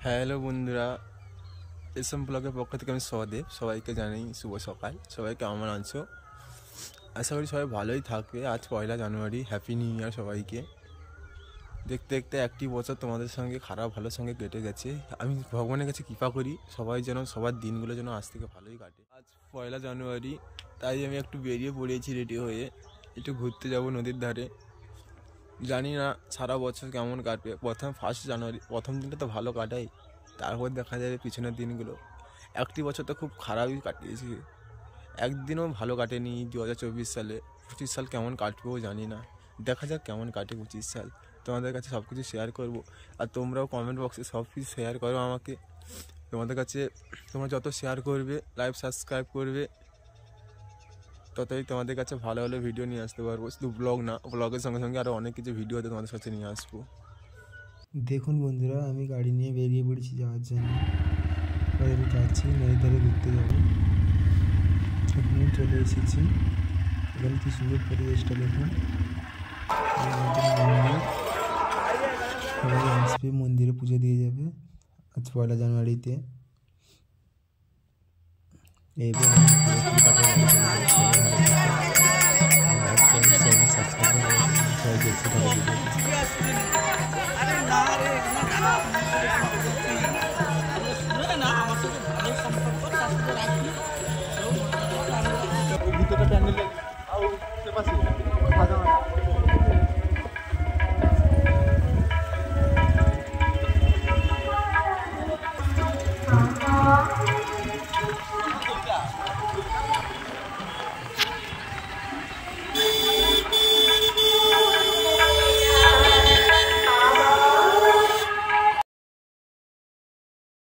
Hello বন্ধুরা, SM ব্লগের পক্ষ থেকে আমি সহদেব সবাইকে জানাই শুভ সকাল। সবাই কেমন আছো? আশা করি সবাই ভালোই থাকবে। আজ 1 জানুয়ারি, হ্যাপি নিউ ইয়ার সবাইকে। দেখতে দেখতে একটি বছর তোমাদের সঙ্গে খারাপ ভালোর সঙ্গে কেটে গেছে। আমি ভগবানের কাছে কৃপা করি সবাই যেন সবার দিনগুলো যেন আজ থেকে ভালোই কাটে। আজ 1 জানুয়ারি, তাই আমি একটু বেরিয়ে পড়েছি রেডি হয়ে, একটু ঘুরতে যাব নদীর ধারে। জানি না সারা বছর কেমন কাটবে। 1 জানুয়ারি প্রথম দিনটা তো ভালো কাটাই, তারপর দেখা যাবে পিছনের দিনগুলো। একটি বছর তো খুব খারাপই কাটিয়েছি, একদিনও ভালো কাটেনি 2024 সালে। 25 সাল কেমন কাটবেও জানি না, দেখা যাক কেমন কাটে 25 সাল। তোমাদের কাছে সব কিছু শেয়ার করবো, আর তোমরাও কমেন্ট বক্সে সব কিছু শেয়ার করো আমাকে। তোমাদের কাছে তোমরা যত শেয়ার করবে, লাইভ সাবস্ক্রাইব করবে, ততই তোমাদের কাছে ভালো ভালো ভিডিও নিয়ে আসতে পারবো। শুধু ব্লগ না, ব্লগের সঙ্গে সঙ্গে আরও অনেক কিছু ভিডিও হতে তোমাদের সাথে নিয়ে আসবো। দেখুন বন্ধুরা, আমি গাড়ি নিয়ে বেরিয়ে পড়েছি যাওয়ার জন্য। এবারে যাচ্ছি নদীর ধারে ঘুরতে যাবো। এখানে চলে এসেছি। এখানে কি সুন্দর পরিবেশটা দেখুন। সবাই আসবে, মন্দিরে পুজো দিয়ে যাবে আজ 1 জানুয়ারিতে। ভিতরটা প্যান্ডেল